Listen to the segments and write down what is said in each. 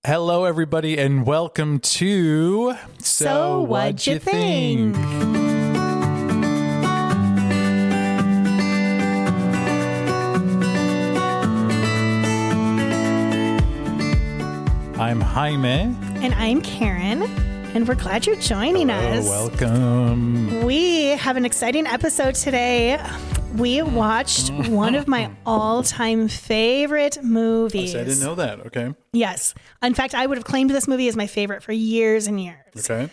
Hello, everybody, and welcome to So What'd You Think? I'm Jaime. And I'm Karen, and we're glad you're joining us. Welcome. We have an exciting episode today. We watched one of my all-time favorite movies. I didn't know that. Okay. Yes. In fact, I would have claimed this movie as my favorite for years and years. Okay.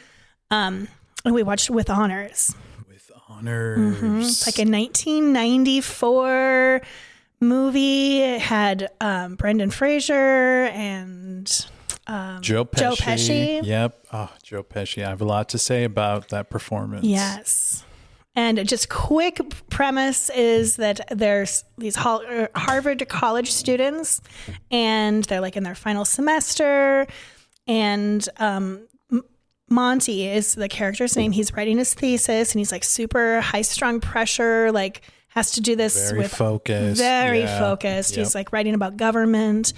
And we watched With Honors. With honors. It's like a 1994 movie. It had Brendan Fraser and Joe Pesci. Joe Pesci. Yep. Oh, Joe Pesci. I have a lot to say about that performance. Yes. And just quick premise is that there's these Harvard college students, and they're like in their final semester, and Monty is the character's name. He's writing his thesis, and he's like super high strung pressure, like has to do this Very focused. Very Yeah. focused. Yep. He's like writing about government,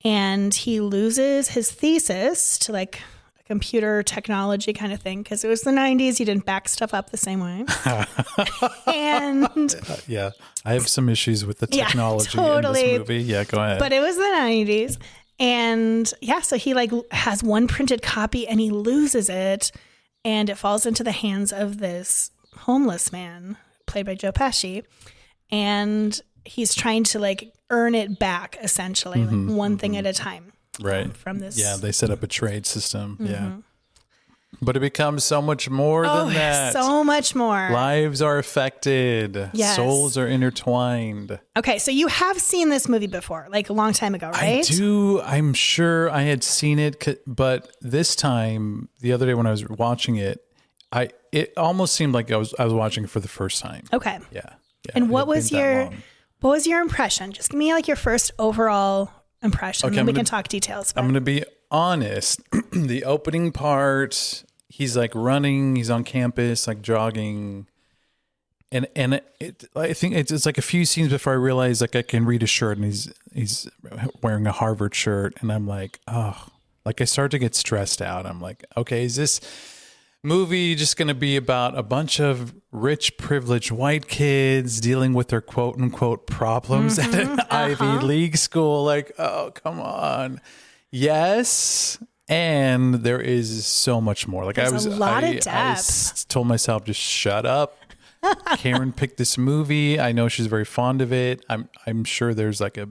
and he loses his thesis to like computer technology kind of thing, because it was the 90s. You didn't back stuff up the same way. And Yeah. I have some issues with the technology totally. in this movie. Yeah, go ahead. but it was the 90s. And yeah, so he like has one printed copy and he loses it, and it falls into the hands of this homeless man played by Joe Pesci, and he's trying to like earn it back, essentially, like one thing at a time. Right. From this. Yeah, they set up a trade system. Yeah. But it becomes so much more than that. So much more. Lives are affected. Yes. Souls are intertwined. Okay, so you have seen this movie before, like a long time ago, right? I do. I'm sure I had seen it, but this time, the other day when I was watching it, it almost seemed like I was watching it for the first time. Okay. Yeah. And it what had was been that long. what was your impression? Just give me like your first overall impression, Okay, and then we can talk details. I'm going to be honest. The opening part, he's like running, he's on campus, like jogging. And I think it's like a few scenes before I realize like I can read his shirt, and he's wearing a Harvard shirt. And I'm like, oh, like I start to get stressed out. I'm like, okay, is this movie just going to be about a bunch of rich, privileged white kids dealing with their quote unquote problems at an Ivy League school? Like, oh, come on. Yes. And there is so much more. Like There's a lot of depth. told myself, just shut up. Karen picked this movie. I know she's very fond of it. I'm sure there's like a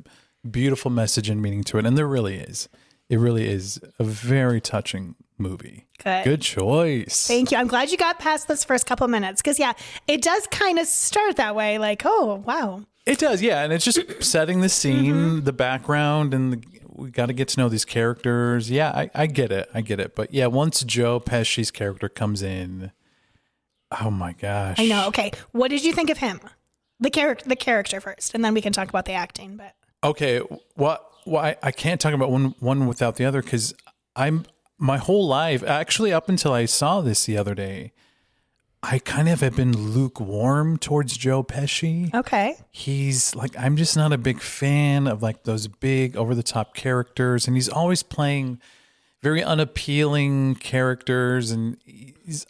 beautiful message and meaning to it. And there really is. It really is a very touching movie. Good choice. Thank you. I'm glad you got past those first couple minutes, because yeah, it does kind of start that way. Like, oh, wow. It does, yeah. And it's just setting the scene, the background, and we got to get to know these characters. Yeah, I get it. I get it. But yeah, once Joe Pesci's character comes in, oh my gosh. I know. Okay. What did you think of him? The character first, and then we can talk about the acting. But okay, I can't talk about one without the other, because my whole life, actually up until I saw this the other day, I kind of have been lukewarm towards Joe Pesci. okay. He's like, I'm just not a big fan of like those big over the top characters. And he's always playing very unappealing characters. And he's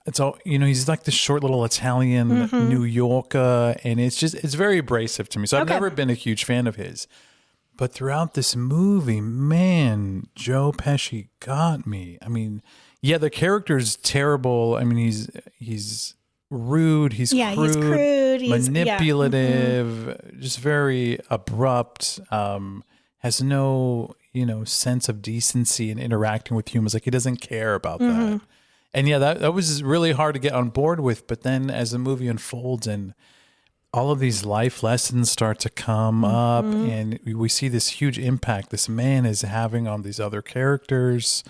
like this short little Italian New Yorker. And it's very abrasive to me. So I've never been a huge fan of his. But throughout this movie, man, Joe Pesci got me. I mean, yeah, the character's terrible. I mean, he's rude, he's crude, manipulative, just very abrupt, has no, sense of decency in interacting with humans. Like he doesn't care about that. And yeah, that was really hard to get on board with. But then as the movie unfolds and all of these life lessons start to come up, and we see this huge impact this man is having on these other characters.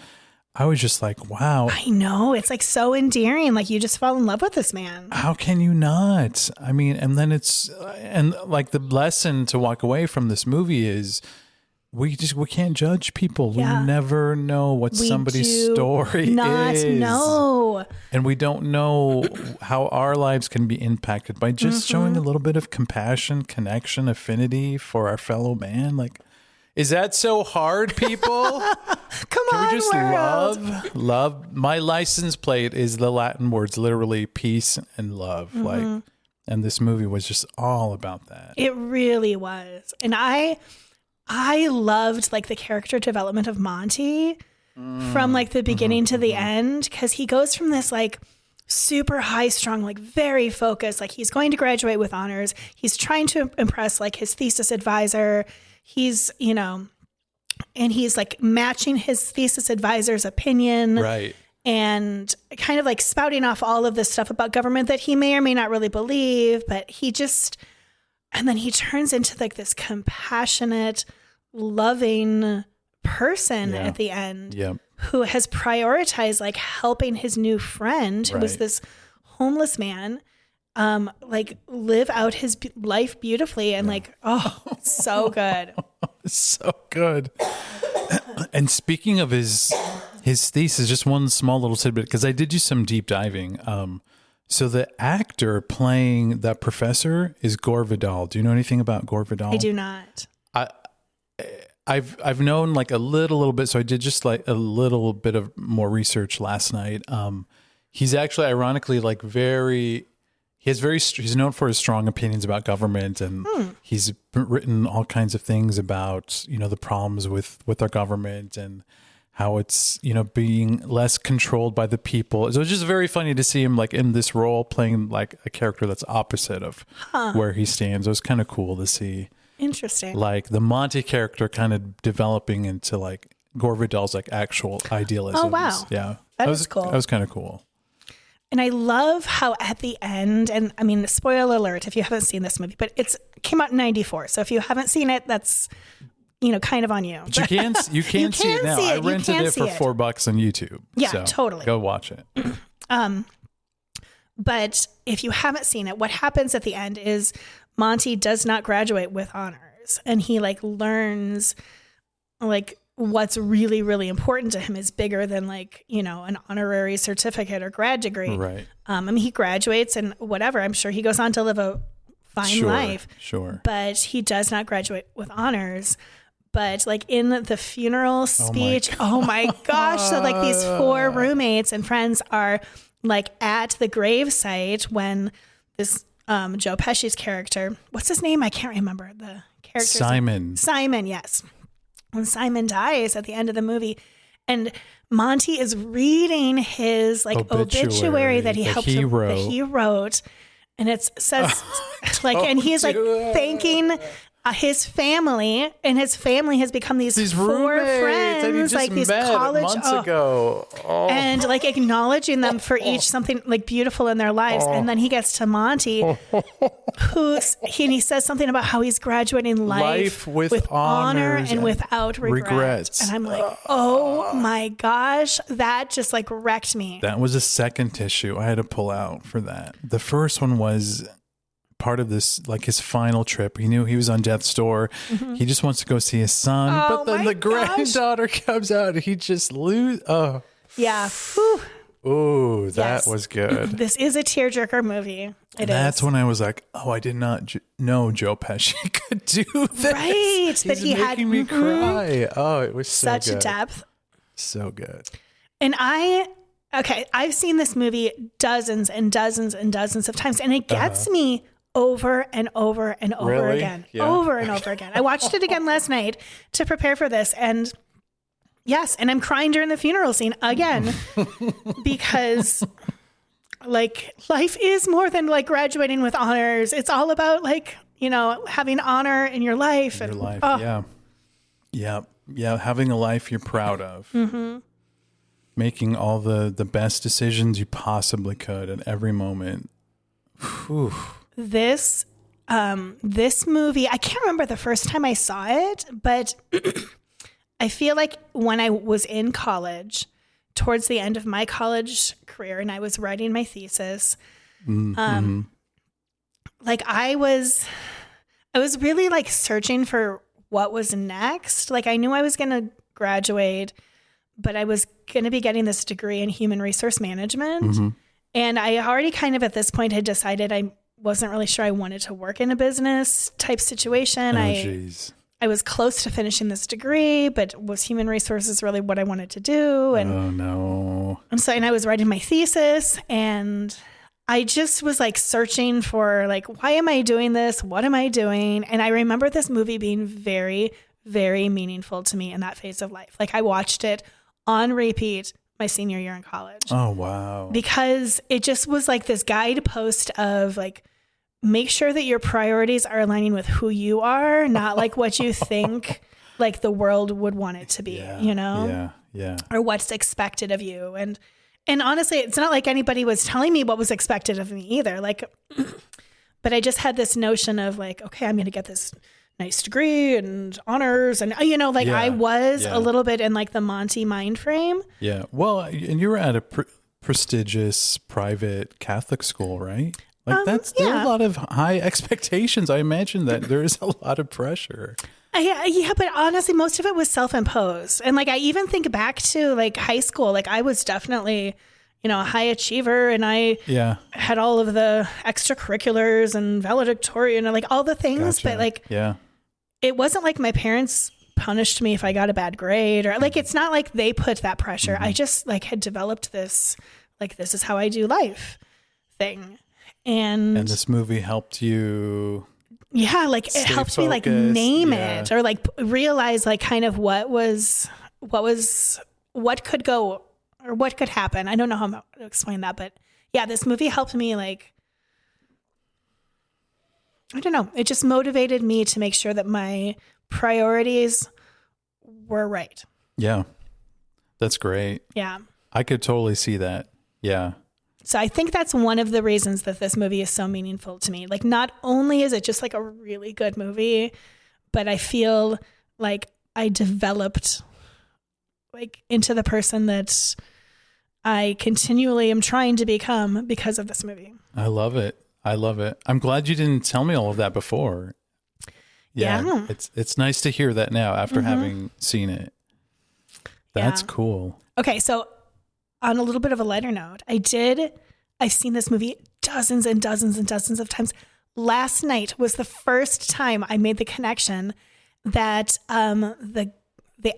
I was just like, wow. I know. It's like so endearing. Like you just fall in love with this man. How can you not? I mean, and then and like the lesson to walk away from this movie is we can't judge people. Yeah. We never know what somebody's story not is. know. And we don't know how our lives can be impacted by just showing a little bit of compassion, connection, affinity for our fellow man. Like Is that so hard, people? Come Can on, we just world. love? My license plate is the Latin words, literally peace and love. Like, and this movie was just all about that. It really was. And I loved like the character development of Monty from like the beginning to the end, because he goes from this like super high strung, like very focused, like he's going to graduate with honors. He's trying to impress like his thesis advisor. He's, you know, and he's like matching his thesis advisor's opinion. Right. And kind of like spouting off all of this stuff about government that he may or may not really believe, but he just, and then he turns into like this compassionate, loving person at the end who has prioritized like helping his new friend who was this homeless man like live out his life beautifully and like, oh, so good. So good. And speaking of his thesis, just one small little tidbit, because I did do some deep diving. So the actor playing that professor is Gore Vidal. Do you know anything about Gore Vidal? I do not. I've known like a little bit, so I did just like a little bit of more research last night. He's actually ironically like he's known for his strong opinions about government, and he's written all kinds of things about, you know, the problems with our government and how it's, you know, being less controlled by the people. So it's just very funny to see him like in this role playing like a character that's opposite of where he stands. It was kind of cool to see. Interesting. Like the Monty character kind of developing into like Gore Vidal's like actual idealism. Oh, wow. Yeah. That was cool. That was kind of cool. And I love how at the end, and I mean, spoiler alert if you haven't seen this movie, but it came out in 94. So if you haven't seen it, that's, you know, kind of on you. But you can see it now. I rented it for $4 on YouTube. Yeah, so totally. Go watch it. But if you haven't seen it, what happens at the end is Monty does not graduate with honors, and he like learns like what's really, really important to him is bigger than like, you know, an honorary certificate or grad degree. Right. I mean, he graduates and whatever, I'm sure he goes on to live a fine life. Sure. But he does not graduate with honors. But like in the funeral speech, oh my gosh. So like these 4 roommates and friends are like at the gravesite when this Joe Pesci's character, what's his name? I can't remember the character. Simon, yes. When Simon dies at the end of the movie, and Monty is reading his like obituary that he wrote, and it says like, and he's like thanking his family, and his family has become these 4 friends, like these college months ago, and like acknowledging them for each something like beautiful in their lives. And then he gets to Monty, he says something about how he's graduating life with honor and without regrets. And I'm like, oh my gosh, that just like wrecked me. That was a second tissue I had to pull out for that. The first one was part of this, like his final trip. He knew he was on death's door. He just wants to go see his son, but then the granddaughter comes out and he just yeah. Ooh, that was good. This is a tearjerker movie. That's when I was like, oh, I did not know Joe Pesci could do this. Right. That he had making me cry. Oh, it was so good. Such depth. So good. And I've seen this movie dozens and dozens and dozens of times, and it gets me over and over and over again. Yeah. Over and over again. I watched it again last night to prepare for this, and yes, and I'm crying during the funeral scene again because like life is more than like graduating with honors. It's all about like, you know, having honor in your life. Yeah. Having a life you're proud of. Making all the best decisions you possibly could at every moment. Whew. This movie, I can't remember the first time I saw it, but I feel like when I was in college, towards the end of my college career, and I was writing my thesis, like I was really like searching for what was next. Like I knew I was going to graduate, but I was going to be getting this degree in human resource management. And I already kind of at this point had decided I wasn't really sure I wanted to work in a business type situation. I was close to finishing this degree, but was human resources really what I wanted to do? And Oh no. and I was writing my thesis, and I just was like searching for like, why am I doing this? What am I doing? And I remember this movie being very, very meaningful to me in that phase of life. Like I watched it on repeat my senior year in college. Oh wow. Because it just was like this guidepost of like, make sure that your priorities are aligning with who you are, not like what you think like the world would want it to be, you know? Yeah. Yeah. Or what's expected of you. And honestly, it's not like anybody was telling me what was expected of me either. Like, but I just had this notion of like, okay, I'm going to get this nice degree and honors. And, you know, like I was a little bit in like the Monty mind frame. Yeah. Well, and you were at a prestigious private Catholic school, right? Like there are a lot of high expectations. I imagine that there is a lot of pressure. Yeah, but honestly, most of it was self-imposed. And like, I even think back to like high school, like I was definitely, you know, a high achiever, and I had all of the extracurriculars and valedictorian and like all the things, but like, it wasn't like my parents punished me if I got a bad grade, or like, it's not like they put that pressure. I just like had developed this, like, this is how I do life thing. And this movie helped you. Yeah, like it helped me like name it, or like realize like kind of what could go or what could happen. I don't know how to explain that, but yeah, this movie helped me like, I don't know. It just motivated me to make sure that my priorities were right. Yeah. That's great. Yeah. I could totally see that. Yeah. So I think that's one of the reasons that this movie is so meaningful to me. Like, not only is it just like a really good movie, but I feel like I developed like into the person that I continually am trying to become because of this movie. I love it. I love it. I'm glad you didn't tell me all of that before. Yeah. It's nice to hear that now after having seen it. That's cool. Okay. So on a little bit of a lighter note, I've seen this movie dozens and dozens and dozens of times. Last night was the first time I made the connection that the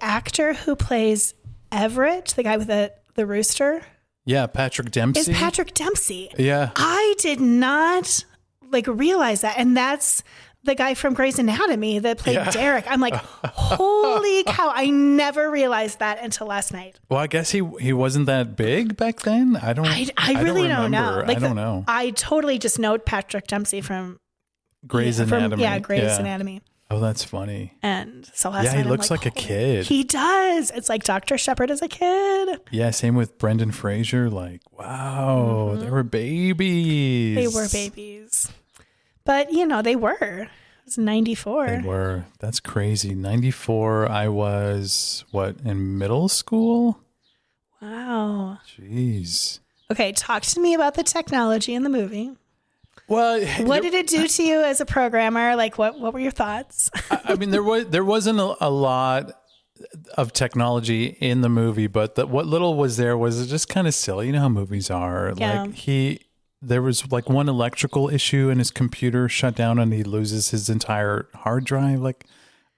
actor who plays Everett, the guy with the rooster. Yeah, Patrick Dempsey. Is Patrick Dempsey. Yeah. I did not like realize that. And that's the guy from Grey's Anatomy that played Derek. I'm like, holy cow. I never realized that until last night. Well, I guess he wasn't that big back then. I really don't know. Like I don't know. I totally just know Patrick Dempsey from Grey's Anatomy. Grey's Anatomy. Oh, that's funny. And so last night, he looks like a kid. He does. It's like Dr. Shepard as a kid. Yeah, same with Brendan Fraser. Like, wow, they were babies. They were babies. But, you know, they were. It was 94. They were. That's crazy. 94, I was, in middle school? Wow. Jeez. Okay, talk to me about the technology in the movie. Well, what did it do to you as a programmer? Like, what were your thoughts? I mean, there wasn't a lot of technology in the movie, but what little was there was just kind of silly. You know how movies are. Yeah. Like there was like one electrical issue and his computer shut down and he loses his entire hard drive. Like,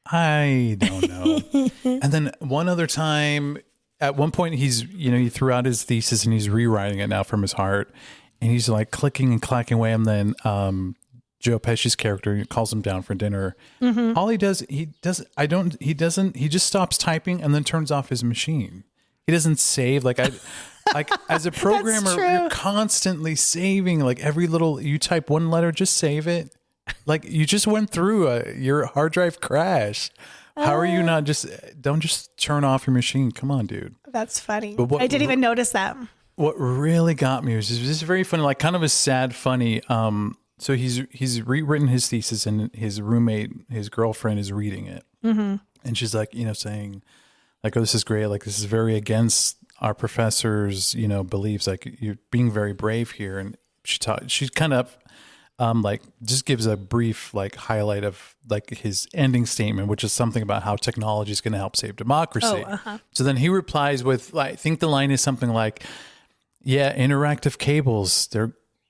I don't know. And then one other time, at one point he threw out his thesis and he's rewriting it now from his heart. And he's like clicking and clacking away, and then Joe Pesci's character calls him down for dinner. Mm-hmm. All he just stops typing and then turns off his machine. He doesn't save. Like as a programmer, you're constantly saving. Like every little, you type one letter, just save it. Like you just went through your hard drive crash. How are you not don't just turn off your machine? Come on, dude. That's funny. I didn't even notice that. What really got me was just very funny, like kind of a sad, funny. So he's rewritten his thesis, and his roommate, his girlfriend, is reading it, and she's like, saying, like, "Oh, this is great. Like, this is very against our professor's, beliefs. Like, you're being very brave here." And she kind of, like, just gives a brief like highlight of like his ending statement, which is something about how technology is going to help save democracy. So then he replies with, I think the line is something like, "Yeah, interactive cables,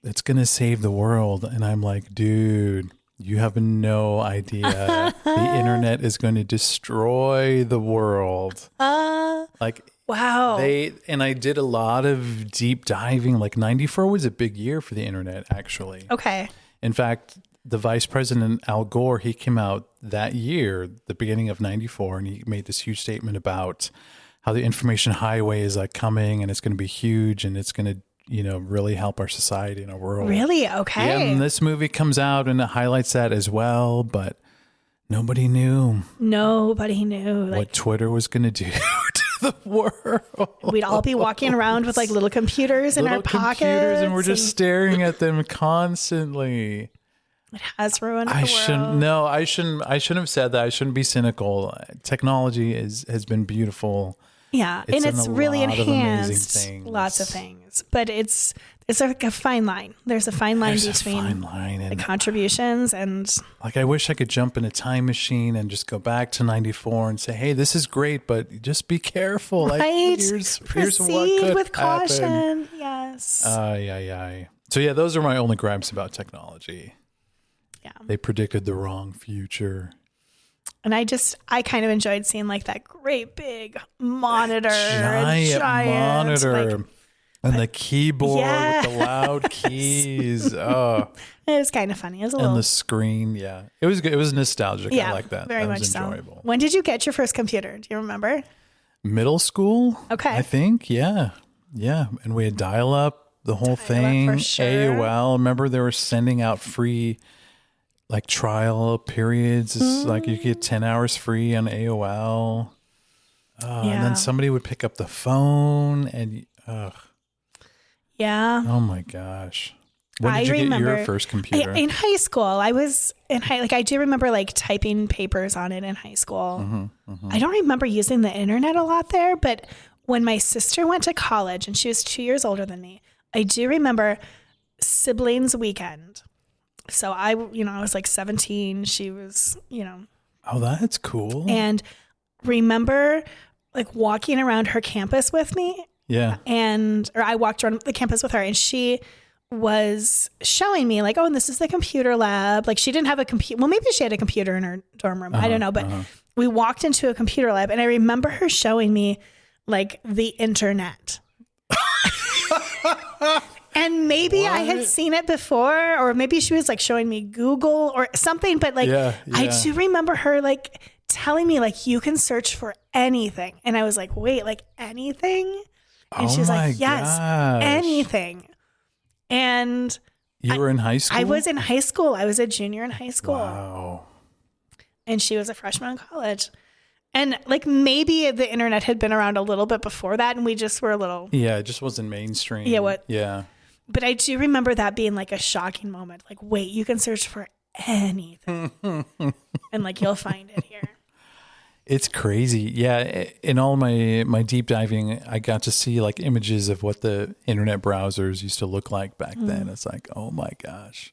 it's going to save the world." And I'm like, dude, You have no idea. The internet is going to destroy the world. Like, wow. I did a lot of deep diving. Like 94 was a big year for the internet, actually. Okay. In fact, the vice president, Al Gore, he came out that year, the beginning of 94, and he made this huge statement about how the information highway is like coming and it's going to be huge and it's going to, really help our society and our world. Really? Okay. Yeah, and this movie comes out and it highlights that as well, but nobody knew. Like, what Twitter was going to do to the world. We'd all be walking around with like little computers in our pockets. And we're just staring at them constantly. It has ruined the world. I shouldn't have said that. I shouldn't be cynical. Technology has been beautiful. Yeah, and it's really enhanced lots of things. But it's like a fine line. There's a fine line between the contributions and... Like, I wish I could jump in a time machine and just go back to 94 and say, hey, this is great, but just be careful. Right. Like, here's what could with caution. Happen. Yes. So, yeah, those are my only gripes about technology. Yeah. They predicted the wrong future. And I kind of enjoyed seeing like that great big monitor. Giant monitor. Like, and the keyboard with the loud keys. Oh. It was kind of funny. It was and the screen, yeah. It was good. It was nostalgic. Yeah, I like that. Very that much was enjoyable. So. When did you get your first computer? Do you remember? Middle school. Okay. I think, yeah. Yeah. And we had dial-up, the whole thing. For sure. AOL. Remember they were sending out free like trial periods. It's like you get 10 hours free on AOL. And then somebody would pick up the phone and yeah. Oh my gosh. When did you get your first computer? In high school. I was in I do remember like typing papers on it in high school. I don't remember using the internet a lot there, but when my sister went to college and she was 2 years older than me, I do remember siblings weekend. So I was like 17. She was, Oh, that's cool. And remember like walking around her campus with me. Yeah. Or I walked around the campus with her and she was showing me like, oh, and this is the computer lab. Like she didn't have a computer. Well, maybe she had a computer in her dorm room. I don't know. But we walked into a computer lab and I remember her showing me like the internet. And maybe I had seen it before, or maybe she was like showing me Google or something. But like, I do remember her like telling me like, you can search for anything. And I was like, wait, like anything? And she was like, yes, anything. And you were in high school? I was in high school. I was a junior in high school. Wow. And she was a freshman in college. And like maybe the internet had been around a little bit before that and we just were a little. Yeah, it just wasn't mainstream. Yeah, Yeah. But I do remember that being like a shocking moment. Like, wait, you can search for anything. And like you'll find it here. It's crazy. Yeah. In all my deep diving, I got to see like images of what the internet browsers used to look like back then. It's like, oh my gosh.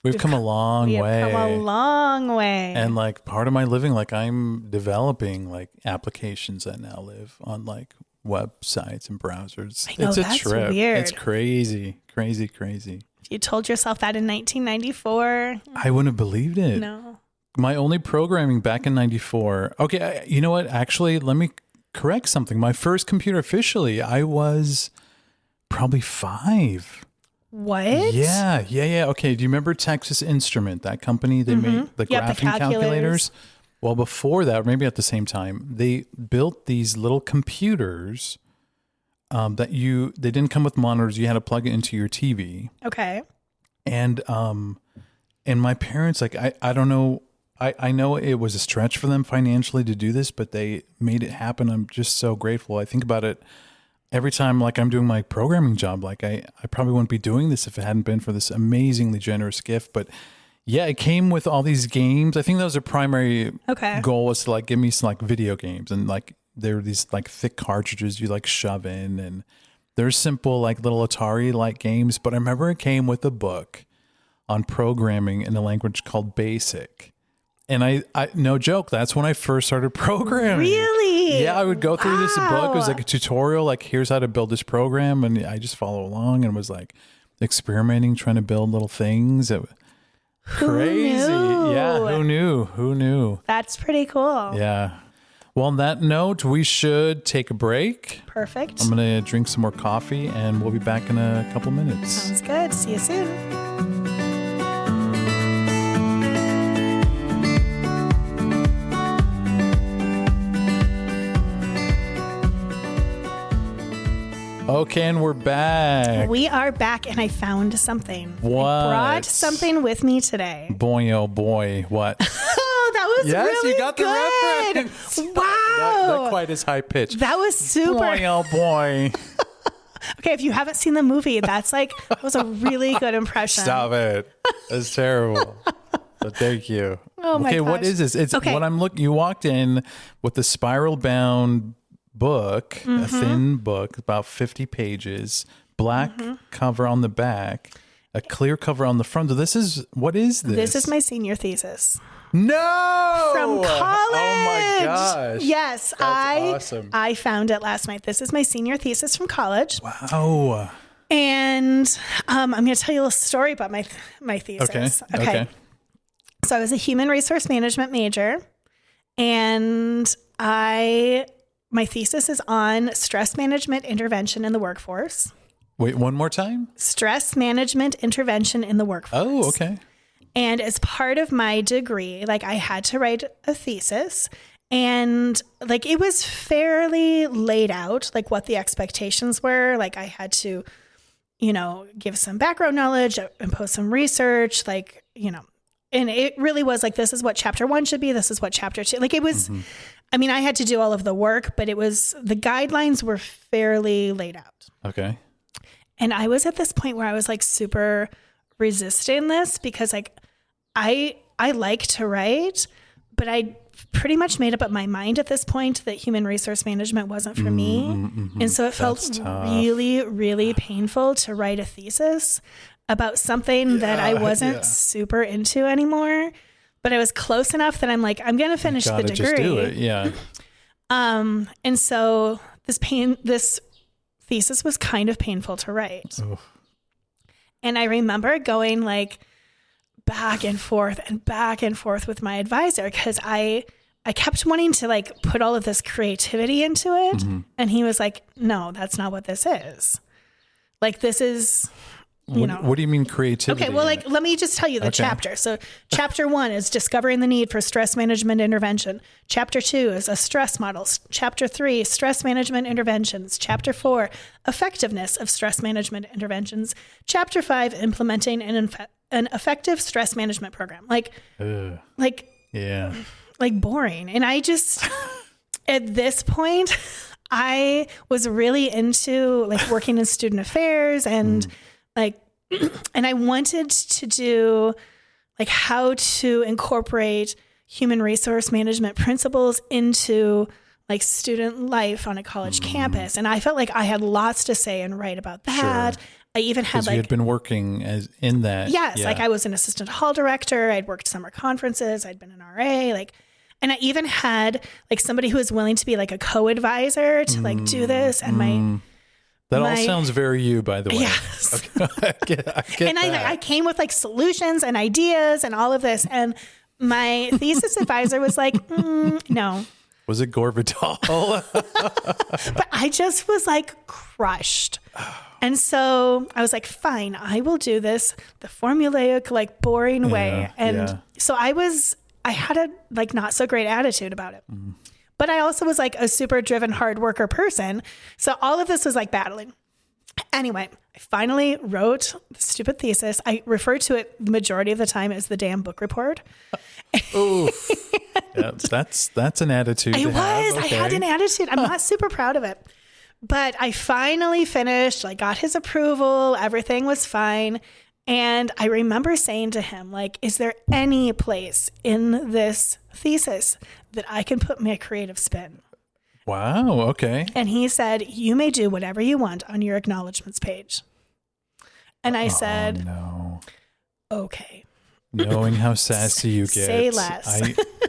We've come a long way. We've come a long way. And like part of my living, like I'm developing like applications that now live on like websites and browsers. I know, it's a that's trip. Weird. It's crazy. If you told yourself that in 1994. I wouldn't have believed it. No. My only programming back in 94. Okay, you know what? Actually, let me correct something. My first computer officially, I was probably 5. What? Yeah. Okay, do you remember Texas Instrument, that company? They made the graphing calculators. Well, before that, maybe at the same time, they built these little computers that they didn't come with monitors. You had to plug it into your TV. Okay. And my parents, like, I don't know. I know it was a stretch for them financially to do this, but they made it happen. I'm just so grateful. I think about it every time, like I'm doing my programming job. Like I probably wouldn't be doing this if it hadn't been for this amazingly generous gift. But yeah, it came with all these games. I think that was a primary goal, was to like give me some like video games, and like there were these like thick cartridges you like shove in, and there's simple like little Atari like games. But I remember it came with a book on programming in a language called BASIC. And I no joke, that's when I first started programming. Really? Yeah, I would go through this book. It was like a tutorial, like here's how to build this program. And I just follow along and was like experimenting, trying to build little things. Crazy. Yeah. Who knew? That's pretty cool. Yeah. Well, on that note, we should take a break. Perfect. I'm going to drink some more coffee and we'll be back in a couple minutes. Sounds good. See you soon. Okay, and we're back. We are back, and I found something. What? I brought something with me today. Boy, oh boy, what? Oh, that was really you got good. the reference. Wow. Not quite as high pitched. That was super. Boy, oh boy. Okay, if you haven't seen the movie, that was a really good impression. Stop it. That's terrible. But thank you. Oh my Okay, gosh. what is this? It's Okay. what I'm looking. You walked in with the spiral bound book, a thin book, about 50 pages, black cover on the back, a clear cover on the front. So what is this? This is my senior thesis. No! From college. Oh my gosh. Yes, Awesome. I found it last night. This is my senior thesis from college. Wow. And I'm going to tell you a little story about my thesis. Okay. So I was a human resource management major, and my thesis is on stress management intervention in the workforce. Wait, one more time? Stress management intervention in the workforce. Oh, okay. And as part of my degree, I had to write a thesis, and it was fairly laid out, what the expectations were. I had to, give some background knowledge, impose some research, and it really was this is what chapter 1 should be. This is what chapter 2, it was, I had to do all of the work, but the guidelines were fairly laid out. Okay. And I was at this point where I was super resisting this because I like to write, but I pretty much made up my mind at this point that human resource management wasn't for me. And so it felt really, really painful to write a thesis about something that I wasn't super into anymore, but I was close enough that I'm I'm going to finish the degree. Just do it. Yeah. And so this thesis was kind of painful to write. Oof. And I remember going back and forth with my advisor because I kept wanting to put all of this creativity into it. And he was like, no, that's not what this is. This is, What do you mean creativity? Okay, well, let me just tell you the chapter. So chapter 1 is discovering the need for stress management intervention. Chapter 2 is a stress model. Chapter 3, stress management interventions. Chapter 4, effectiveness of stress management interventions. Chapter 5, implementing an effective stress management program. Boring. And I just, at this point, I was really into working in student affairs and and I wanted to do how to incorporate human resource management principles into student life on a college campus. And I felt like I had lots to say and write about that. Sure. I even had you had been working in that. Yes. Yeah. I was an assistant hall director. I'd worked summer conferences. I'd been an RA, and I even had somebody who was willing to be a co-advisor to do this. And that all sounds very you, by the way. Yes. Okay. I get and that. I came with solutions and ideas and all of this. And my thesis advisor was no. Was it Gore Vidal? But I just was crushed. And so I was fine, I will do this the formulaic, boring way. And so I had a not so great attitude about it. But I also was a super driven, hard worker person. So all of this was battling. Anyway, I finally wrote the stupid thesis. I refer to it the majority of the time as the damn book report. Oof. Yeah, that's an attitude. It was. Okay. I had an attitude. I'm not super proud of it. But I finally finished. I got his approval. Everything was fine. And I remember saying to him, is there any place in this thesis that I can put my creative spin? Wow. Okay. And he said, you may do whatever you want on your acknowledgments page. And I said, no. Okay. Knowing how sassy you get. Say less.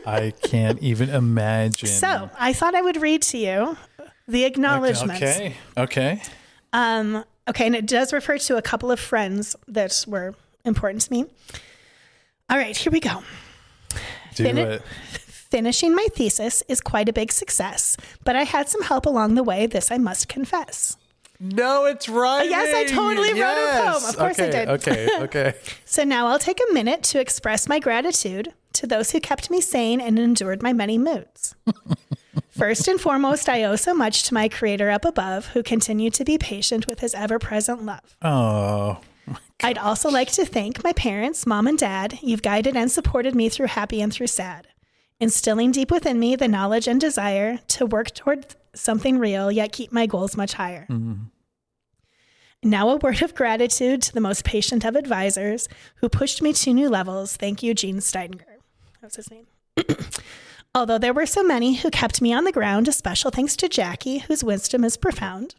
I can't even imagine. So I thought I would read to you the acknowledgments. Okay. Okay, and it does refer to a couple of friends that were important to me. All right, here we go. Do it. Finishing my thesis is quite a big success, but I had some help along the way. This I must confess. No, it's right. Yes, I totally wrote a poem. Of course I did. Okay. So now I'll take a minute to express my gratitude to those who kept me sane and endured my many moods. First and foremost, I owe so much to my creator up above, who continued to be patient with his ever-present love. Oh. I'd also like to thank my parents, mom and dad. You've guided and supported me through happy and through sad, instilling deep within me the knowledge and desire to work toward something real, yet keep my goals much higher. Mm-hmm. Now a word of gratitude to the most patient of advisors who pushed me to new levels. Thank you, Gene Steininger. That's his name. Although there were so many who kept me on the ground, a special thanks to Jackie, whose wisdom is profound.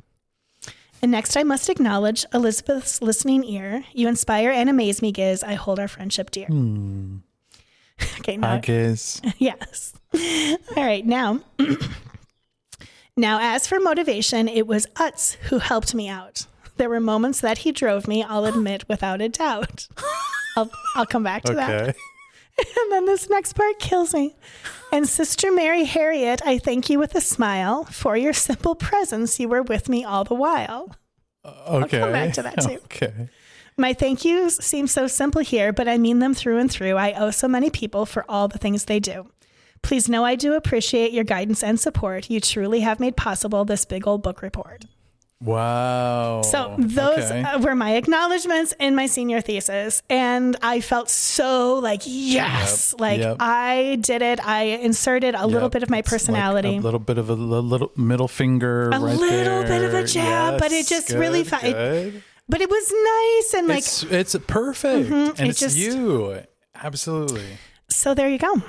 And next, I must acknowledge Elizabeth's listening ear. You inspire and amaze me, Giz. I hold our friendship dear. Okay, now. Hi, Giz. Yes. All right, now. Now, as for motivation, it was Utz who helped me out. There were moments that he drove me, I'll admit, without a doubt. I'll come back to that. And then this next part kills me. And Sister Mary Harriet, I thank you with a smile. For your simple presence, you were with me all the while. I'll come back to that too. Okay. My thank yous seem so simple here, but I mean them through and through. I owe so many people for all the things they do. Please know I do appreciate your guidance and support. You truly have made possible this big old book report. Wow. So those were my acknowledgments in my senior thesis. And I felt so like, yes, I did it. I inserted a little bit of my personality. Like a little bit of a little middle finger a right little there. Bit of a jab, but it just really felt, but it was nice. And like, it's perfect. And it's just you. Absolutely. So there you go.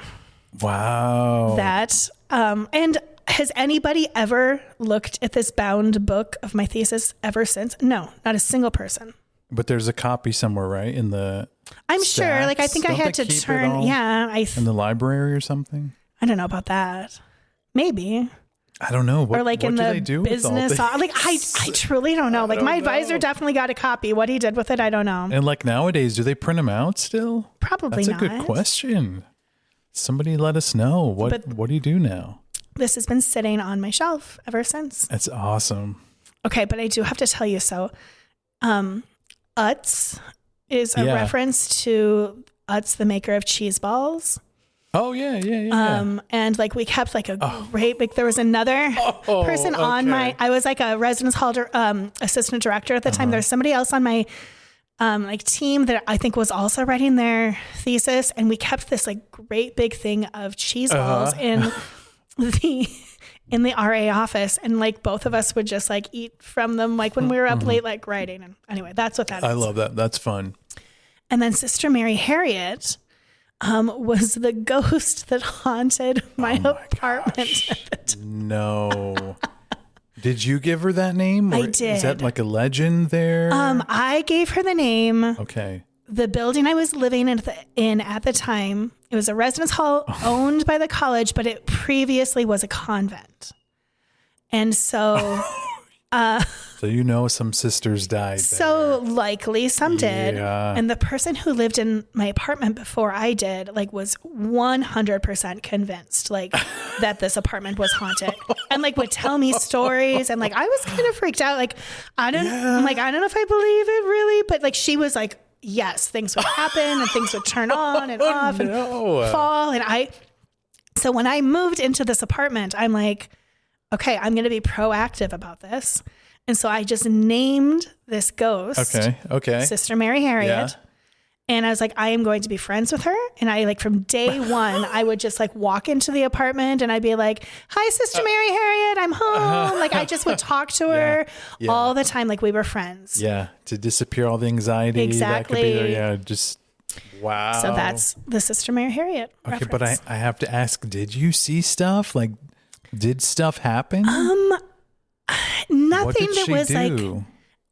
Wow. That, and has anybody ever looked at this bound book of my thesis ever since? No, not a single person. But there's a copy somewhere, right? In the I'm stacks? sure. Like, I think I had to turn. Yeah. In the library or something? I don't know about that. Maybe. I don't know. Or like in the business. Like, I truly don't know. Like, my advisor definitely got a copy. What he did with it, I don't know. And like nowadays, do they print them out still? Probably not. That's a good question. Somebody let us know. What do you do now? This has been sitting on my shelf ever since. That's awesome. Okay, but I do have to tell you, so Utz is a reference to Utz, the maker of cheese balls. Oh, yeah. And like we kept like a great, like there was another person on I was like a residence hall assistant director at the time. There's somebody else on my like team that I think was also writing their thesis. And we kept this like great big thing of cheese balls in the RA office, and like both of us would just like eat from them like when we were up late like writing. And anyway, that's what that is. I love that. That's fun. And then Sister Mary Harriet was the ghost that haunted my apartment. No. Did you give her that name? I did. Is that like a legend there? I gave her the name. Okay. The building I was living in at the time, it was a residence hall owned by the college, but it previously was a convent. And so... so you know some sisters died So there. likely some did. And the person who lived in my apartment before I did, like, was 100% convinced, like, that this apartment was haunted. And like would tell me stories, and like I was kind of freaked out. Like, I don't know if I believe it really, but like she was like, yes, things would happen and things would turn on and off and fall. And so when I moved into this apartment, I'm like, okay, I'm going to be proactive about this. And so I just named this ghost Sister Mary Harriet. Yeah. And I was like, I am going to be friends with her. And I like from day one, I would just like walk into the apartment and I'd be like, hi, Sister Mary Harriet, I'm home. Like I just would talk to her all the time. Like we were friends. Yeah. To disappear all the anxiety. Exactly. That could be there. Yeah. Just, wow. So that's the Sister Mary Harriet reference. But I have to ask, did you see stuff? Like, did stuff happen? Nothing that was do? Like,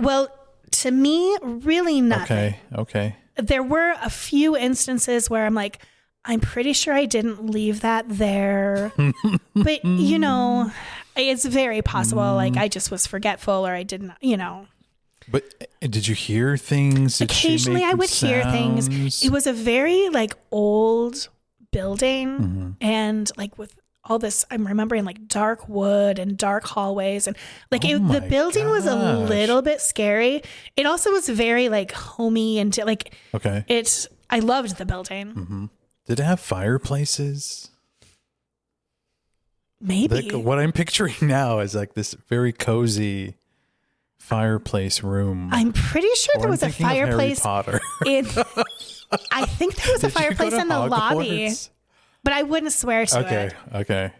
well, to me, really nothing. Okay. There were a few instances where I'm like, I'm pretty sure I didn't leave that there. But, you know, it's very possible. Like I just was forgetful or I didn't, you know. But did you hear things? Did Occasionally I would hear things. It was a very like old building and like with all this, I'm remembering like dark wood and dark hallways and like the building was a little bit scary. It also was very like homey and like, I loved the building. Did it have fireplaces? Maybe. Like, what I'm picturing now is like this very cozy fireplace room. I'm pretty sure there was a fireplace in. I think there was a Did you fireplace go to in the Hogwarts? lobby, but I wouldn't swear to it. Okay.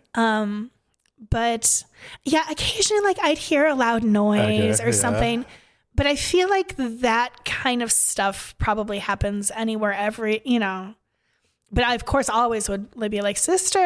But yeah, occasionally like I'd hear a loud noise or something. But I feel like that kind of stuff probably happens anywhere, But I, of course, always would be like, Sister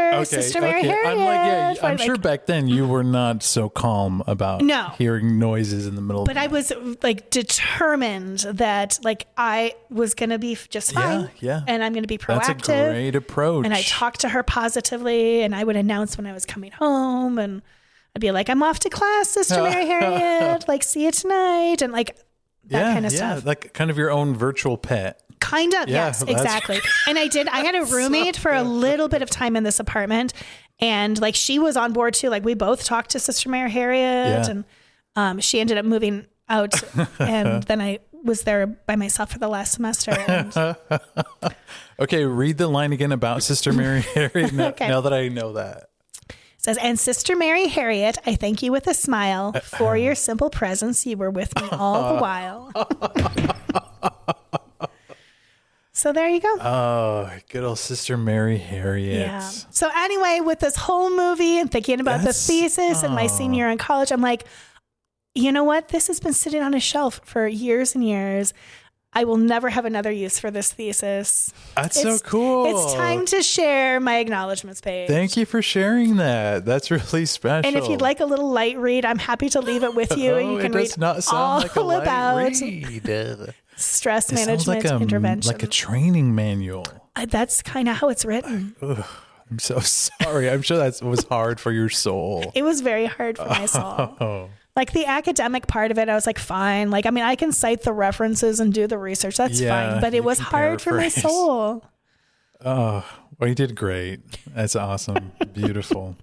Mary Harriet. I'm sure back then you were not so calm about hearing noises in the middle of the night. But I was like determined that like I was going to be just fine. Yeah. And I'm going to be proactive. That's a great approach. And I talked to her positively and I would announce when I was coming home and I'd be like, I'm off to class, Sister Mary Harriet, like see you tonight. And like that kind of stuff. Yeah, like kind of your own virtual pet. Kind of, yes, exactly. And I had a roommate for a little bit of time in this apartment and like she was on board too. Like we both talked to Sister Mary Harriet and she ended up moving out and then I was there by myself for the last semester. And... Okay, read the line again about Sister Mary Harriet now that I know that. It says, and Sister Mary Harriet, I thank you with a smile for your simple presence. You were with me all the while. So there you go. Oh, good old Sister Mary Harriet. Yeah. So anyway, with this whole movie and thinking about the thesis and my senior year in college, I'm like, you know what? This has been sitting on a shelf for years and years. I will never have another use for this thesis. That's so cool. It's time to share my acknowledgments page. Thank you for sharing that. That's really special. And if you'd like a little light read, I'm happy to leave it with you. And you can read all about stress management intervention. Like a training manual. That's kind of how it's written. I'm so sorry. I'm sure that was hard for your soul. It was very hard for my soul. Like the academic part of it, I was like, fine. Like, I mean, I can cite the references and do the research. That's fine. But it was hard for my soul. Oh, well, you did great. That's awesome. Beautiful.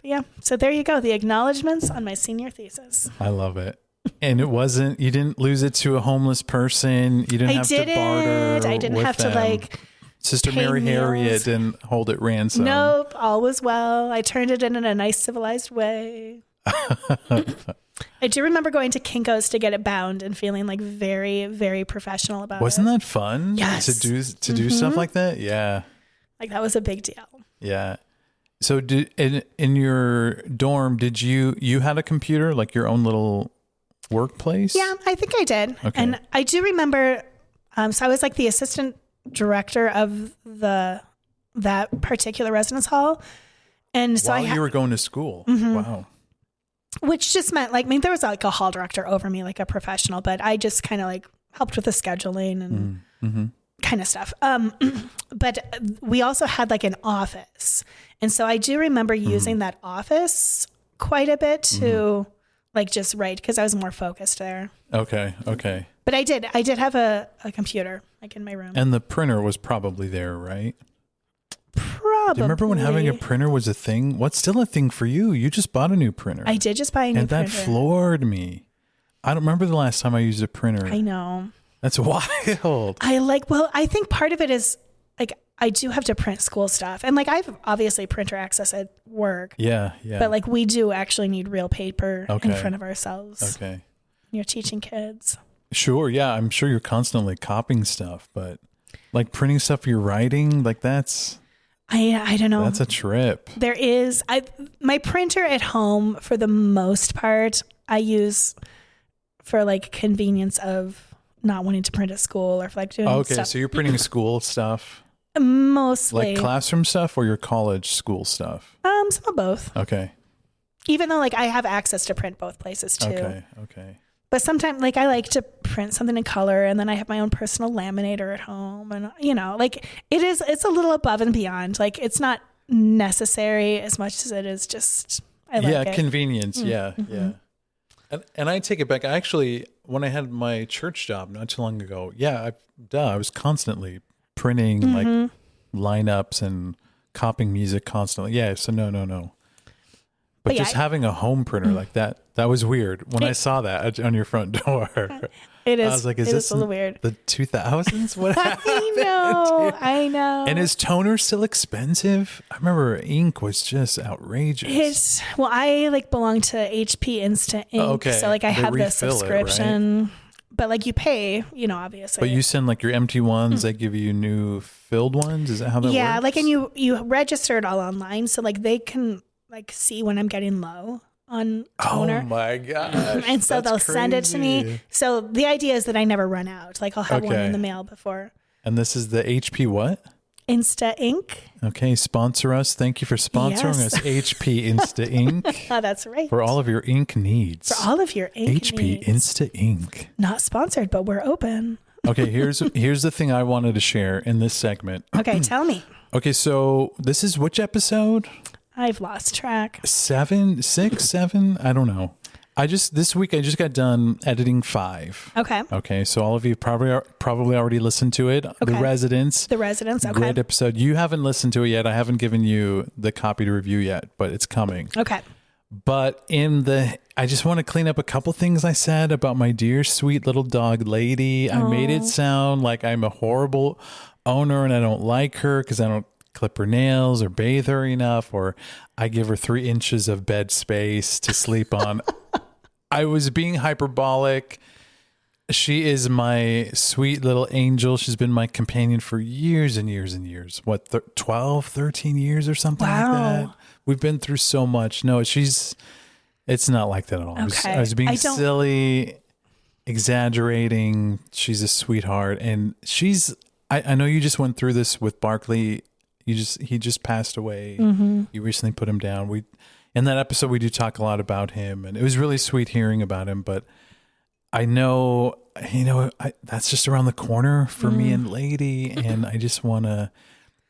But yeah. So there you go. The acknowledgments on my senior thesis. I love it. And you didn't lose it to a homeless person. You didn't have to barter. I didn't have to like Sister Mary Harriet didn't hold it ransom. Nope. All was well. I turned it in a nice civilized way. I do remember going to Kinko's to get it bound and feeling like very, very professional about Wasn't that fun? Yes. To do stuff like that? Yeah. Like that was a big deal. Yeah. So in your dorm, did you had a computer, like your own little workplace? Yeah, I think I did. Okay. And I do remember, so I was like the assistant director of that particular residence hall. And so you were going to school. Wow. Which just meant like, I mean, there was like a hall director over me, like a professional, but I just kind of like helped with the scheduling and kind of stuff. But we also had like an office. And so I do remember using that office quite a bit to like just write because I was more focused there. Okay. But I did have a computer like in my room. And the printer was probably there, right? Probably. Do you remember when having a printer was a thing? What's still a thing for you? You just bought a new printer. I did just buy a new printer. And that floored me. I don't remember the last time I used a printer. I know. That's wild. I think part of it is like, I do have to print school stuff. And like, I've obviously printer access at work. Yeah. But like, we do actually need real paper in front of ourselves. Okay. You're teaching kids. Sure. Yeah. I'm sure you're constantly copying stuff, but like printing stuff you're writing, like that's... I don't know. That's a trip. There is. My printer at home, for the most part, I use for like convenience of not wanting to print at school or for like doing stuff. So you're printing school stuff? Mostly. Like classroom stuff or your college school stuff? Some of both. Okay. Even though like I have access to print both places too. Okay. But sometimes like I like to print something in color and then I have my own personal laminator at home and like it's a little above and beyond. Like it's not necessary as much as it is just I like it. Convenience. Yeah. And I take it back. Actually, when I had my church job not too long ago, I was constantly printing like lineups and copying music constantly. Yeah, so no. But just having a home printer like that was weird. When I saw that on your front door, it is. I was like, is this a little weird? The 2000s? What happened? I know. And is toner still expensive? I remember ink was just outrageous. I like belong to HP Instant Ink. Okay. So like I have the subscription. Right? But like you pay, obviously. But you send like your empty ones, they give you new filled ones. Is that how that works? Yeah, like and you register it all online, so like they can like see when I'm getting low on toner. Oh my gosh. And so they'll send it to me. So the idea is that I never run out. Like I'll have one in the mail before. And this is the HP what? Insta Ink. Okay, sponsor us. Thank you for sponsoring us, HP Insta Ink. That's right. For all of your ink needs. For all of your ink HP needs. Insta Ink. Not sponsored, but we're open. Okay, here's the thing I wanted to share in this segment. Okay, tell me. Okay, so this is which episode? I've lost track. 7, 6, 7? I don't know. This week I just got done editing 5. Okay. Okay. So all of you probably already listened to it. Okay. The Residents. Okay. Great episode. You haven't listened to it yet. I haven't given you the copy to review yet, but it's coming. Okay. But I just want to clean up a couple things I said about my dear sweet little dog lady. I made it sound like I'm a horrible owner and I don't like her because I don't clip her nails or bathe her enough, or I give her 3 inches of bed space to sleep on. I was being hyperbolic. She is my sweet little angel. She's been my companion for years and years and years. What, 12, 13 years or something like that? We've been through so much. No, it's not like that at all. Okay. I was being silly, exaggerating. She's a sweetheart. And I know you just went through this with Barkley. He just passed away. Mm-hmm. You recently put him down. In that episode, we do talk a lot about him, and it was really sweet hearing about him. But I know, that's just around the corner for me and Lady, and I just want to.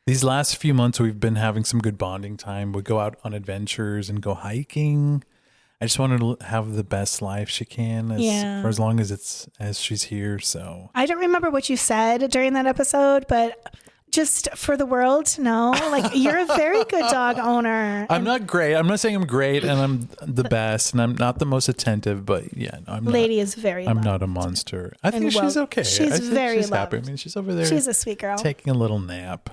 These last few months, we've been having some good bonding time. We go out on adventures and go hiking. I just want her to have the best life she can for as long as she's here. So I don't remember what you said during that episode, but. Just for the world to know, like you're a very good dog owner. I'm not great. I'm not saying I'm great and I'm the best and I'm not the most attentive, but yeah, no, I'm Lady is very I'm not a monster. I think she's okay. She's very happy. I mean, she's over there. She's a sweet girl. Taking a little nap.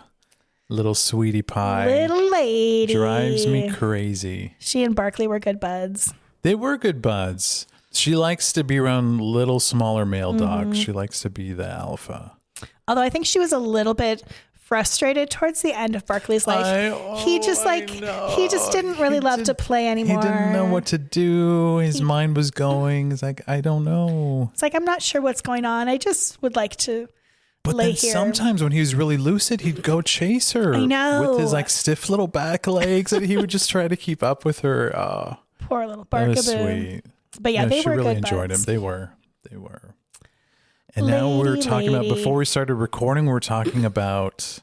Little sweetie pie. Little lady. Drives me crazy. She and Barkley were good buds. They were good buds. She likes to be around little smaller male dogs. She likes to be the alpha. Although I think she was a little bit frustrated towards the end of Barkley's life. He just didn't really love to play anymore. He didn't know what to do. His mind was going. It's like, I don't know. It's like, I'm not sure what's going on. I just would like to lay here. Sometimes when he was really lucid, he'd go chase her. I know. With his like stiff little back legs, and he would just try to keep up with her. Poor little Barkaboo. That was sweet. But yeah, they were really good enjoyed buds. him. They were. And now we're talking about, before we started recording, we're talking about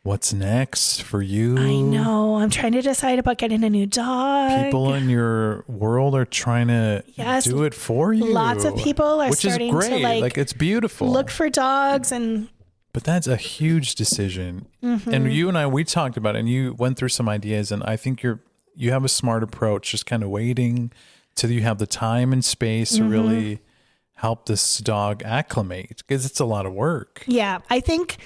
what's next for you. I know. I'm trying to decide about getting a new dog. People in your world are trying to do it for you. Lots of people are starting to like it's beautiful. Look for dogs But that's a huge decision. Mm-hmm. And you and we talked about it and you went through some ideas, and I think you have a smart approach, just kind of waiting till you have the time and space to really help this dog acclimate, because it's a lot of work. Yeah. I think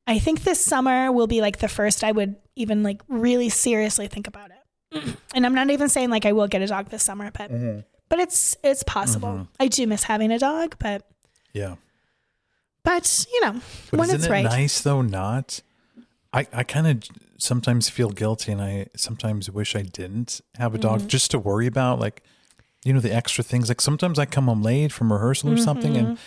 this summer will be like the first I would even like really seriously think about it. And I'm not even saying like I will get a dog this summer, but it's possible. Mm-hmm. I do miss having a dog, but yeah. But when isn't it's it right. nice though? Not. I kind of sometimes feel guilty, and I sometimes wish I didn't have a dog just to worry about, like, the extra things. Like sometimes I come home late from rehearsal or something, and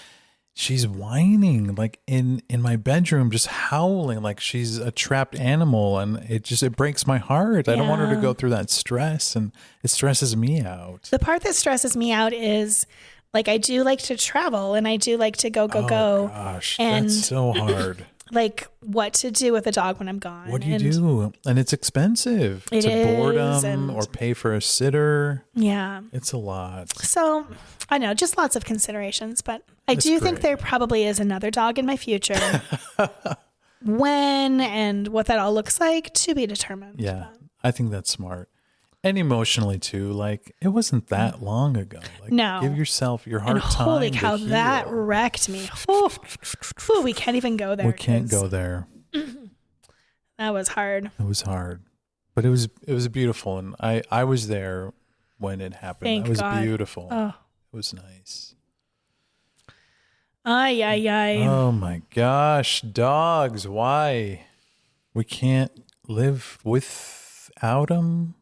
she's whining like in my bedroom, just howling like she's a trapped animal, and it breaks my heart. I don't want her to go through that stress, and it stresses me out. The part that stresses me out is like I do like to travel, and I do like to go. Gosh, and that's so hard. like what to do with a dog when I'm gone. What do you do? And it's expensive It to board is, them and- or pay for a sitter. Yeah. It's a lot. So I know, just lots of considerations, but I do think great. there probably is another dog in my future. When and what that all looks like to be determined. Yeah, I think that's smart. And emotionally too, like it wasn't that long ago. Like, No. give yourself your heart And time. holy to cow, that heal. wrecked me. Oh, we can't even go there. We can't 'cause go there. That was hard. It was hard, but it was beautiful, and I was there when it happened. Thank That was God. beautiful. Oh. It was nice. Ay, ay, ay. Oh my gosh, dogs! Why we can't live without them?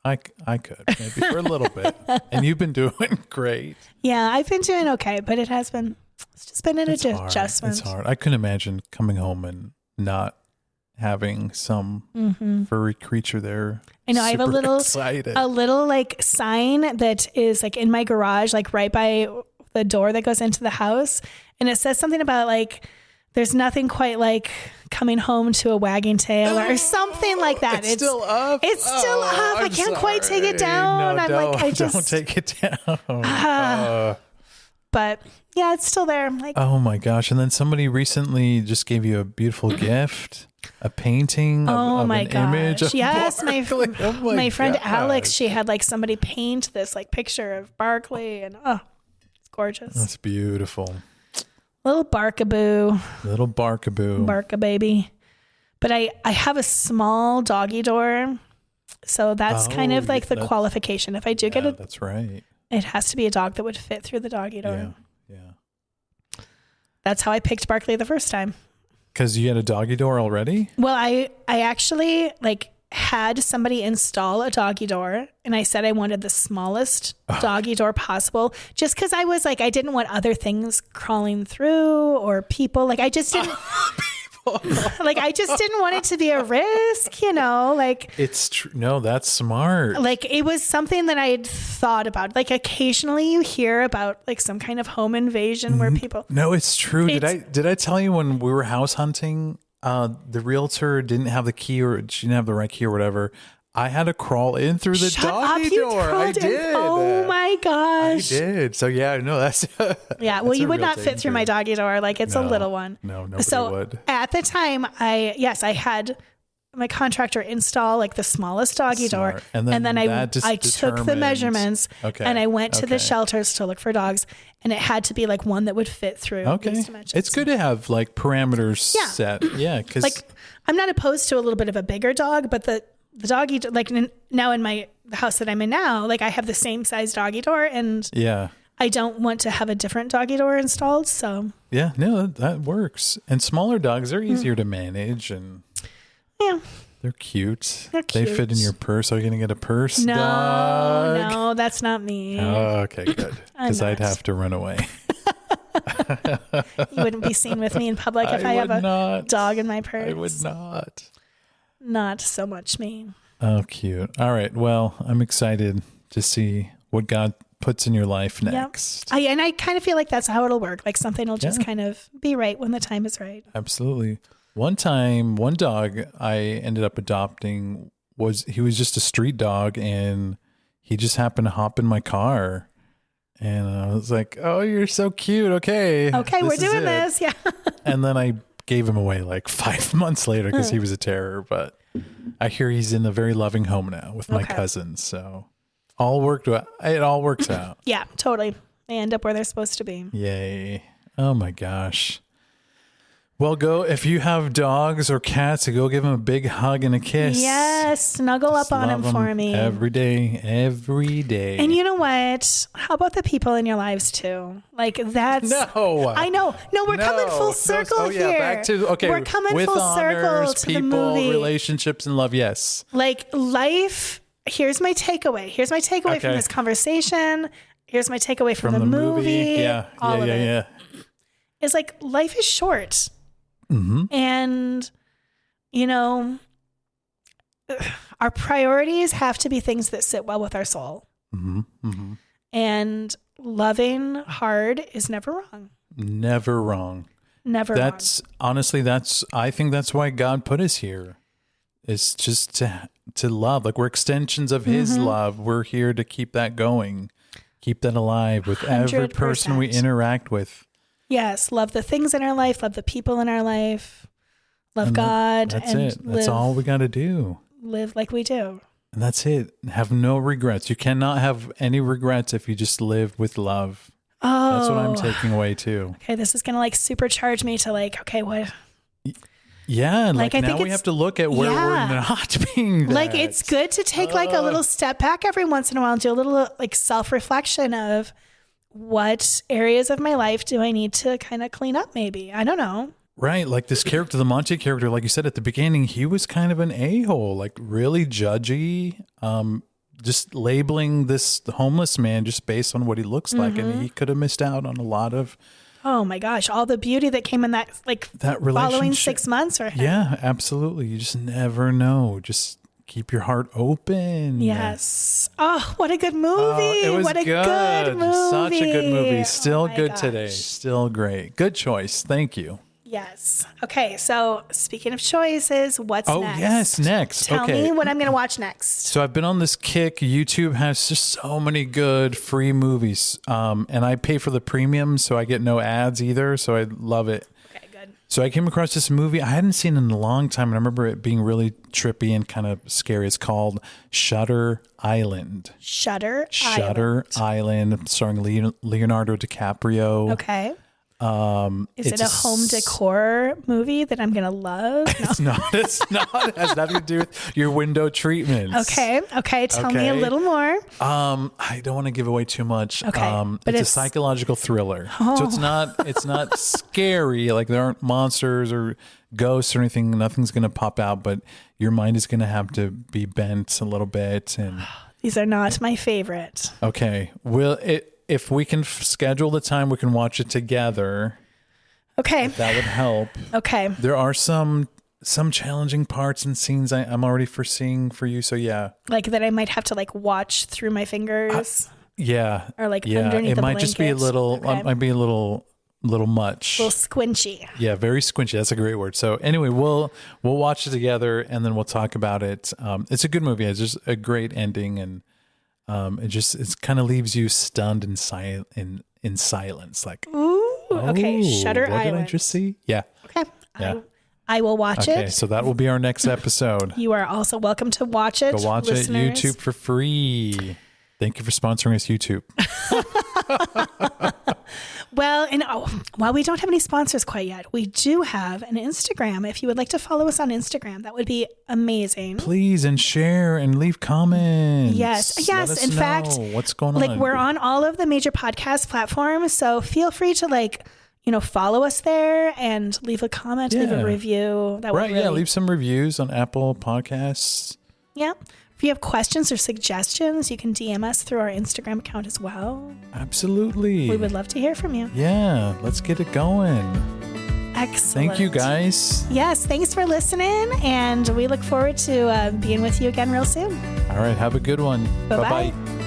I could maybe for a little bit, and you've been doing great. Yeah, I've been doing okay, but it's just been an It's hard. adjustment. It's hard. I couldn't imagine coming home and not having some furry creature there. I know, I have a Super little excited. like sign that is like in my garage, like right by the door that goes into the house. And it says something about like, there's nothing quite like coming home to a wagging tail or something like that. It's still up. It's still up. I I'm can't quite take it down. No, I'm don't, like, I just, don't take it down. but yeah, it's still there. Like, Oh my gosh. And then somebody recently just gave you a beautiful gift, a painting of my an image gosh. of Yes, Barkley. Oh my friend gosh. Alex, she had like somebody paint this like picture of Barkley, and it's gorgeous. That's beautiful. Little Barkaboo, Little Barkaboo. Barka baby. But I have a small doggy door. So that's kind of like the qualification. If I do get That's right. it has to be a dog that would fit through the doggy door. Yeah. That's how I picked Barkley the first time. Because you had a doggy door already? Well, I actually like had somebody install a doggy door, and I said I wanted the smallest doggy door possible, just because I was like, I didn't want other things crawling through or people. Like I just didn't like I just didn't want it to be a risk, like It's true. No, that's smart. like it was something that I had thought about. Like occasionally you hear about like some kind of home invasion where people No, it's true. Did I tell you when we were house hunting, the realtor didn't have the key, or she didn't have the right key or whatever. I had to crawl in through the Shut doggy up, you door. I crawled in. did. Oh my I gosh. did. So yeah, no, that's Yeah, well, that's you a would real not fit through danger. my doggy door. Like it's a No. little one. No, nobody so would. at the time, I had my contractor install like the smallest doggy door, Smart. And then I that just took the determines- measurements, Okay. and I went to the Okay. shelters to look for dogs, and it had to be like one that would fit through Okay. these dimensions. It's good to have like parameters Yeah. set. Yeah, because Like I'm not opposed to a little bit of a bigger dog, but the doggy like now in the house that I'm in now, like I have the same size doggy door, and yeah. I don't want to have a different doggy door installed. So Yeah, no, that works. And smaller dogs are easier to manage, and yeah. they're cute. They're They fit in cute. your purse. Are you going to get a purse No, dog? no, that's not me. Oh, okay, good. Because I'd not. have to run away. You wouldn't be seen with me in public if I have would a not. dog in my purse. I would not. Not so much me. Oh, cute. All right. Well, I'm excited to see what God puts in your life next. I kind of feel like that's how it'll work. Like something will just Yeah. kind of be right when the time is right. Absolutely. One time, one dog I ended up adopting he was just a street dog, and he just happened to hop in my car. And I was like, oh, you're so cute. Okay. Okay, we're this is doing it." this. Yeah. And then I gave him away like 5 months later because he was a terror. But I hear he's in a very loving home now with my Okay. cousins. So it all works out. Yeah, totally. They end up where they're supposed to be. Yay. Oh my gosh. Well, if you have dogs or cats, go give them a big hug and a kiss. Yes, snuggle Just up on love them for me. Every day. And you know what? How about the people in your lives too? Like that's No. I know. No, we're coming full circle here. Back to, okay. We're coming with full honors, circle to people, the movie. relationships, and love. Yes. Like life, here's my takeaway. Here's my takeaway from Okay. this conversation. Here's my takeaway from the movie. Yeah. All of it. Yeah. It's like life is short. Mm-hmm. And, our priorities have to be things that sit well with our soul. Mm-hmm. Mm-hmm. And loving hard is never wrong. Never wrong. That's honestly, I think that's why God put us here. It's just to love. Like we're extensions of his love. We're here to keep that going, keep that alive with 100%. Every person we interact with. Yes. Love the things in our life, love the people in our life, love God. That's it. That's all we got to do. Live like we do. And that's it. Have no regrets. You cannot have any regrets if you just live with love. Oh, that's what I'm taking away too. Okay, this is gonna like supercharge me to like, okay, what? Yeah, like now we have to look at where we're not being that. Like it's good to take like a little step back every once in a while and do a little like self-reflection of what areas of my life do I need to kind of clean up maybe. I don't know. Right, like this character, the Monty character, like you said at the beginning, he was kind of an a-hole, like really judgy, just labeling this homeless man just based on what he looks like. And he could have missed out on a lot of, oh my gosh, all the beauty that came in that following 6 months for him. Yeah, absolutely. You just never know. Just keep your heart open. Yes. Oh, what a good movie. It was what a good movie. Such a good movie. Still good today. Still great. Good choice. Thank you. Yes. Okay. So speaking of choices, what's next? Oh, yes. Next. Tell me what I'm going to watch next. So I've been on this kick. YouTube has just so many good free movies. And I pay for the premium, so I get no ads either. So I love it. Okay, good. So I came across this movie I hadn't seen in a long time. And I remember it being really trippy and kind of scary. It's called Shutter Island. Shutter Island, starring Leonardo DiCaprio. Okay. Is it a home decor movie that I'm going to love? No. It's not. It has nothing to do with your window treatments. Okay. Tell me a little more. I don't want to give away too much. Okay. But it's a psychological thriller. Oh. So it's not scary. Like there aren't monsters or ghosts or anything. Nothing's going to pop out, but your mind is going to have to be bent a little bit. And these are not my favorite. Okay. If we can schedule the time, we can watch it together. Okay. That would help. Okay. There are some challenging parts and scenes I'm already foreseeing for you. So yeah. Like that I might have to like watch through my fingers. Yeah. Or like underneath the blanket. It might just be a little, might be a little much. A little squinchy. Yeah, very squinchy. That's a great word. So anyway, we'll watch it together and then we'll talk about it. It's a good movie. It's just a great ending and it kind of leaves you stunned in silence. Like, ooh, okay, Shutter Island. What did I just see? Yeah. Okay. Yeah. I will watch it. Okay, so that will be our next episode. You are also welcome to watch it. Go watch listeners. it. YouTube for free. Thank you for sponsoring us, YouTube. Well, while we don't have any sponsors quite yet, we do have an Instagram. If you would like to follow us on Instagram, that would be amazing. Please, and share and leave comments. Yes. In fact, what's going on? Like we're on all of the major podcast platforms, so feel free to follow us there and leave a comment, leave a review. Leave some reviews on Apple Podcasts. Yeah. If you have questions or suggestions, you can DM us through our Instagram account as well. Absolutely. We would love to hear from you. Yeah, let's get it going. Excellent. Thank you, guys. Yes, thanks for listening, and we look forward to being with you again real soon. All right, have a good one. Bye-bye.